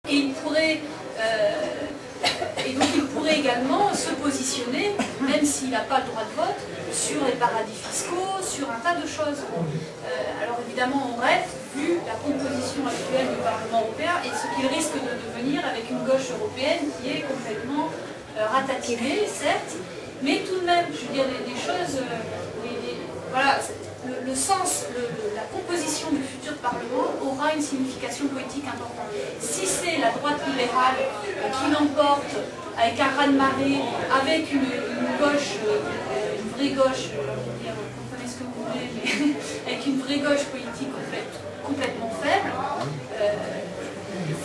Et donc il pourrait également se positionner, même s'il n'a pas le droit de vote, sur les paradis fiscaux, sur un tas de choses. Alors évidemment, on rêve, vu la composition actuelle du Parlement européen et ce qu'il risque de devenir avec une gauche européenne qui est complètement ratatinée, certes, mais tout de même, je veux dire, des choses... voilà, le sens, la composition du futur Parlement aura une signification politique importante. Si c'est la droite libérale qui l'emporte avec un raz-de-marée, avec une gauche, une vraie gauche, comprenez ce que vous voulez, mais avec une vraie gauche politique complètement faible,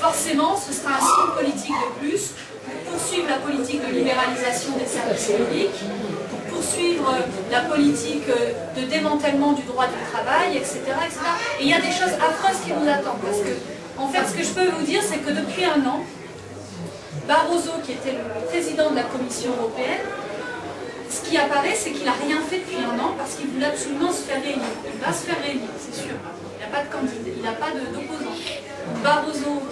forcément ce sera un signe politique de plus pour poursuivre la politique de libéralisation des services publics, pour poursuivre la politique de démantèlement du droit du travail, etc., etc. Et il y a des choses affreuses qui nous attendent, parce que, en fait, ce que je peux vous dire, c'est que depuis un an, Barroso, qui était le président de la Commission européenne, ce qui apparaît, c'est qu'il n'a rien fait depuis un an, parce qu'il voulait absolument se faire réélire. Il va se faire réélire, c'est sûr. Il n'y a pas de candidat, il n'a pas d'opposant. Barroso,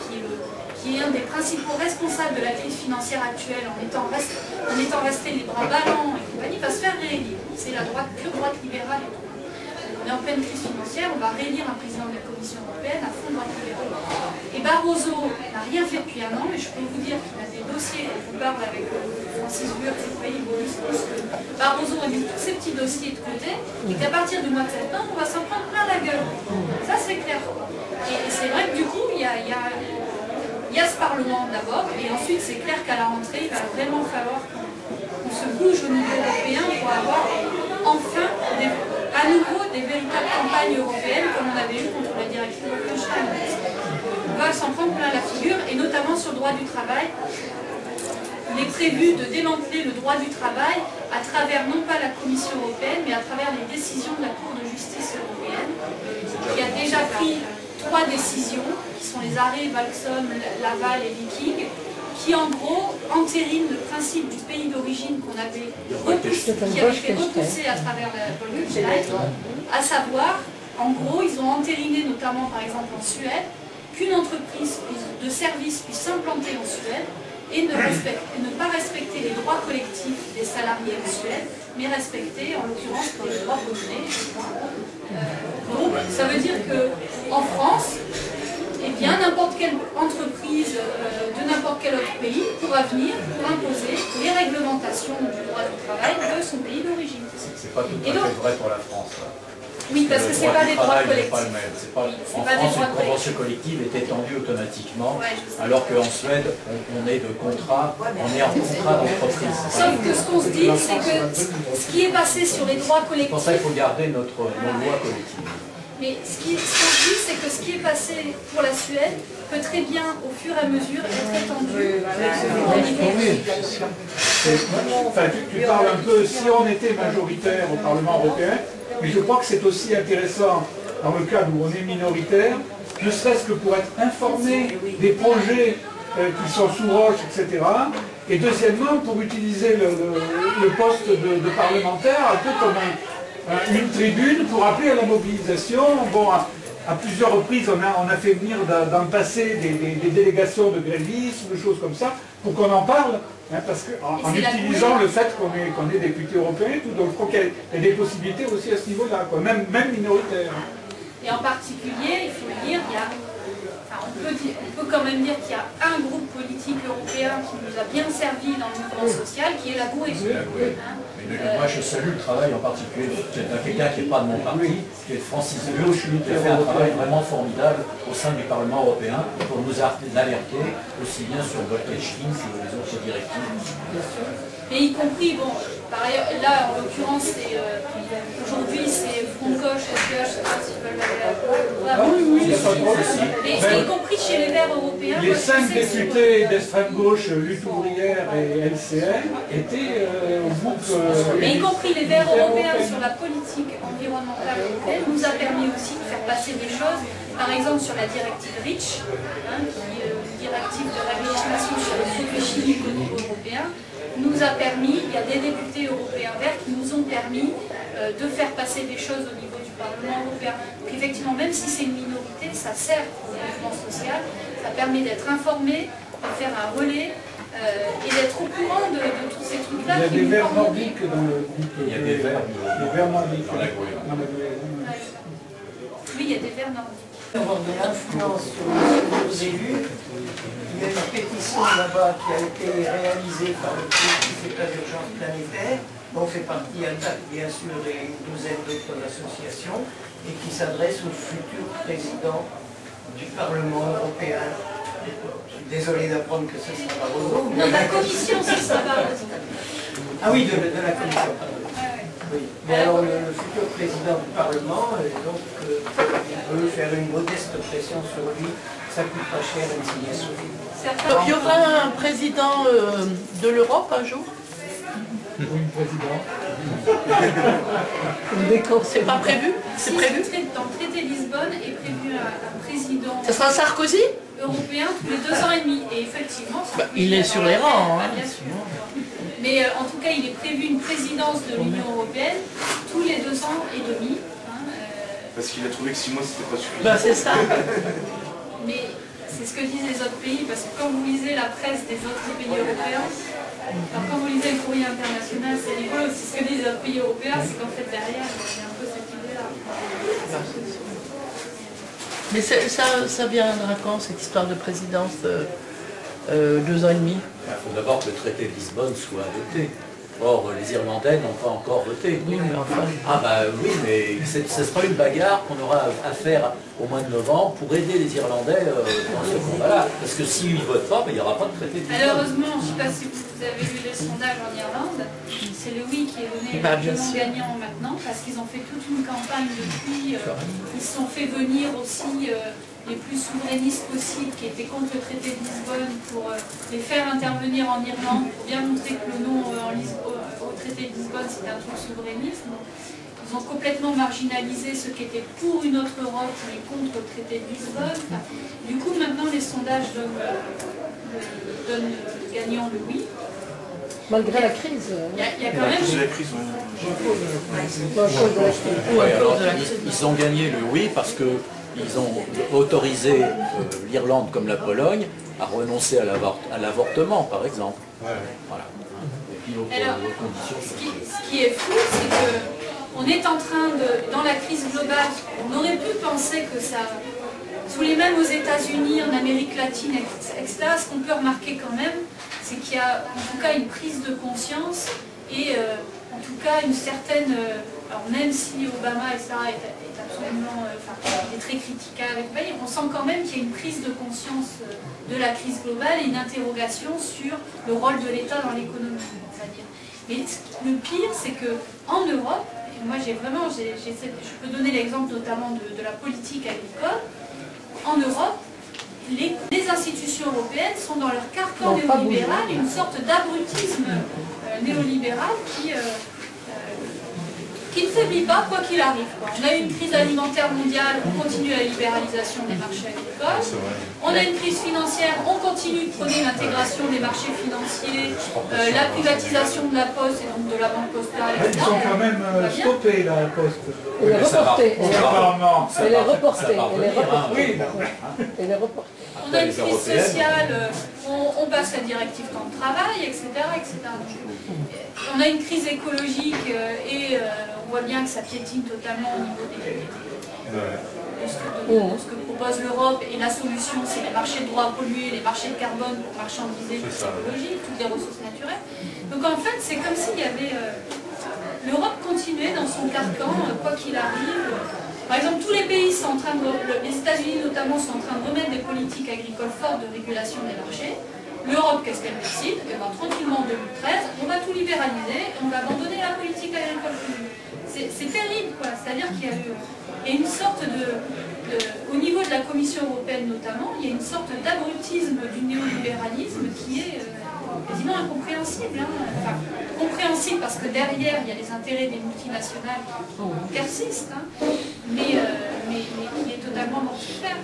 qui est un des principaux responsables de la crise financière actuelle, en étant resté les bras ballants et compagnie, va se faire réélire. C'est la pure droite libérale et tout. On est en pleine crise financière, on va réélire un président de la Commission européenne à fond droite libérale. Et Barroso n'a rien fait depuis un an, mais je peux vous dire qu'il a des dossiers, je vous parle avec Francis Wurth, vous voyez, Barroso a mis tous ces petits dossiers de côté, et qu'à partir du mois de septembre, on va s'en prendre plein la gueule. Ça, c'est clair. Et c'est vrai que du coup, il y a ce Parlement d'abord, et ensuite c'est clair qu'à la rentrée, il va vraiment falloir qu'on se bouge au niveau européen pour avoir enfin à nouveau des véritables campagnes européennes comme on avait eu contre la directive Bolkestein. On va s'en prendre plein la figure, et notamment sur le droit du travail. Il est prévu de démanteler le droit du travail à travers non pas la Commission européenne, mais à travers les décisions de la Cour de justice européenne, qui a déjà pris 3 décisions, qui sont les arrêts Valkson, Laval et Viking, qui en gros entérinent le principe du pays d'origine qu'on avait repoussé, qui avait été repoussé à travers la Bolkestein, à savoir, en gros, ils ont entériné notamment par exemple en Suède, qu'une entreprise de service puisse s'implanter en Suède et ne pas respecter les droits collectifs des salariés en Suède, mais respecter en l'occurrence les droits polonais. Donc ça veut dire qu'en France, eh bien, n'importe quelle entreprise de n'importe quel autre pays pourra venir pour imposer les réglementations du droit du travail de son pays d'origine. C'est pas tout à fait vrai pour la France. Oui, parce que ce n'est pas des droits collectifs. En France, une convention collective est étendue automatiquement, alors qu'en Suède, on est en contrat d'entreprise. Sauf que ce qu'on se dit, c'est que ce qui est passé sur les droits collectifs... C'est pour ça qu'il faut garder nos lois collectives. Mais ce qu'on dit, c'est que ce qui est passé pour la Suède peut très bien, au fur et à mesure, être étendu. Enfin, tu parles un peu, si on était majoritaire au Parlement européen, mais je crois que c'est aussi intéressant dans le cadre où on est minoritaire, ne serait-ce que pour être informé des projets qui sont sous roche, etc. Et deuxièmement, pour utiliser le poste de parlementaire un peu comme une tribune pour appeler à la mobilisation. Bon, à plusieurs reprises, on a fait venir dans le passé des délégations de grévistes ou des choses comme ça, pour qu'on en parle, hein, parce qu'en utilisant le fait qu'on est député européen, tout, donc je crois qu'il y a des possibilités aussi à ce niveau-là, même minoritaire. Et en particulier, il faut le dire, on peut quand même dire qu'il y a un groupe politique européen qui nous a bien servi dans le mouvement social, qui est la GUE. Moi, je salue le travail en particulier de quelqu'un qui n'est pas de mon parti, qui est Francis Wurth, qui a fait un travail vraiment formidable au sein du Parlement européen pour nous alerter aussi bien sur Bolkestein que les autres directives. Et y compris, bon, par ailleurs, là en l'occurrence, aujourd'hui c'est Front Gauche, SGH, je ne sais pas s'ils veulent aller Oui, il n'y a pas de problème. Et y compris chez les Verts européens. Les 5 députés d'extrême gauche, Lutte ouvrière et LCR, étaient au groupe... Mais y compris les Verts européens sur la politique environnementale européenne nous a permis aussi de faire passer des choses, par exemple sur la directive REACH, qui est une directive de réglementation sur les produits chimiques au niveau européen, nous a permis, il y a des députés européens verts qui nous ont permis de faire passer des choses au niveau du Parlement européen. Donc effectivement, même si c'est une minorité, ça sert au mouvement social, ça permet d'être informé, de faire un relais et d'être au courant de tous ces trucs-là. Il y a des Verts nordiques dans le groupe. Il y a des Verts nordiques dans la gouvernement. Oui, il y a des Verts nordiques. Avoir de l'influence sur nos élus. Il y a une pétition là-bas qui a été réalisée par le collectif État d'urgence planétaire, dont fait partie ATTAC, bien sûr, et une douzaine d'autres associations, et qui s'adresse au futur président du Parlement européen. Je suis désolé d'apprendre que ce sera Barroso. Non, la commission, ce sera Barroso. Ah oui, de la commission, pardon. Oui. Mais alors le futur président du Parlement, donc, veut faire une modeste pression sur lui, ça coûte pas cher une signature. Donc il y aura un président de l'Europe un jour? Oui, président. C'est pas prévu? C'est prévu? Dans le traité de Lisbonne est prévu un président Ce sera Sarkozy? européen tous les 2 ans et demi. Et effectivement, ça il est sur les rangs. Hein. Bien sûr. Mais en tout cas, il est prévu une présidence de l'Union européenne tous les 2 ans et demi. Parce qu'il a trouvé que 6 mois, c'était pas suffisant. C'est ça. Mais c'est ce que disent les autres pays, parce que quand vous lisez la presse des autres pays européens, alors quand vous lisez le courrier international, c'est rigolo, c'est ce que disent les autres pays européens, c'est qu'en fait derrière, il y a un peu cette idée-là. Mais ça viendra quand, cette histoire de présidence 2 ans et demi? Il faut d'abord que le traité de Lisbonne soit voté. Or, les Irlandais n'ont pas encore voté. Oui, mais enfin... Ah bah oui, mais ce sera une bagarre qu'on aura à faire au mois de novembre pour aider les Irlandais dans ce combat-là. Parce que s'ils ne votent pas, il n'y aura pas de traité de Lisbonne. Malheureusement, je ne sais pas si vous avez vu les sondages en Irlande, c'est le oui qui est donné largement gagnant maintenant, parce qu'ils ont fait toute une campagne depuis, ils se sont fait venir aussi les plus souverainistes possibles qui étaient contre le traité de Lisbonne pour les faire intervenir en Irlande, pour bien montrer que le non au traité de Lisbonne c'était un truc souverainiste. Ils ont complètement marginalisé ceux qui étaient pour une autre Europe mais contre le traité de Lisbonne. Enfin, du coup maintenant les sondages donnent gagnant le oui. Malgré la crise. Il y a quand même... C'est la crise, Ils ont gagné le oui parce que ils ont autorisé l'Irlande comme la Pologne à renoncer à l'avortement, par exemple. Voilà. Et puis, alors, ce qui est fou, c'est qu'on est en train de, dans la crise globale, on aurait pu penser que ça, sous les mêmes aux États-Unis, en Amérique latine, etc., ce qu'on peut remarquer quand même, c'est qu'il y a en tout cas une prise de conscience et en tout cas une certaine... alors même si Obama et ça est absolument... il est très critiquable, on sent quand même qu'il y a une prise de conscience de la crise globale et une interrogation sur le rôle de l'État dans l'économie. Mais le pire, c'est qu'en Europe, et moi je peux donner l'exemple notamment de la politique agricole, en Europe, les institutions européennes sont dans leur carcan néolibéral, une sorte d'abrutisme néolibéral qui ne faiblit pas quoi qu'il arrive. On a eu une crise alimentaire mondiale, on continue la libéralisation des marchés agricoles. On a une crise financière, on continue de prôner l'intégration des marchés financiers, la privatisation de la Poste et donc de la Banque Postale, etc. Ils ont quand même stoppé la Poste. Elle est reportée. Elle est reportée. Elle est reportée. On a une crise sociale, on passe la directive temps de travail, etc. On a une crise écologique et on voit bien que ça piétine totalement au niveau de ce que propose l'Europe. Et la solution, c'est les marchés de droits à polluer, les marchés de carbone pour marchandiser toute l'écologie, toutes les ressources naturelles. Donc en fait, c'est comme s'il y avait... l'Europe continuait dans son carcan, quoi qu'il arrive. Par exemple, tous les pays sont en train de... Les États-Unis notamment sont en train de remettre des politiques agricoles fortes de régulation des marchés. L'Europe, qu'est-ce qu'elle décide? Et bien, tranquillement en 2013, on va tout libéraliser, on va abandonner la politique agricole commune. C'est terrible, quoi. C'est-à-dire qu'il y a une sorte au niveau de la Commission européenne notamment, il y a une sorte d'abrutisme du néolibéralisme qui est quasiment incompréhensible. Enfin, compréhensible parce que derrière, il y a les intérêts des multinationales qui persistent, mais qui est totalement mortifère.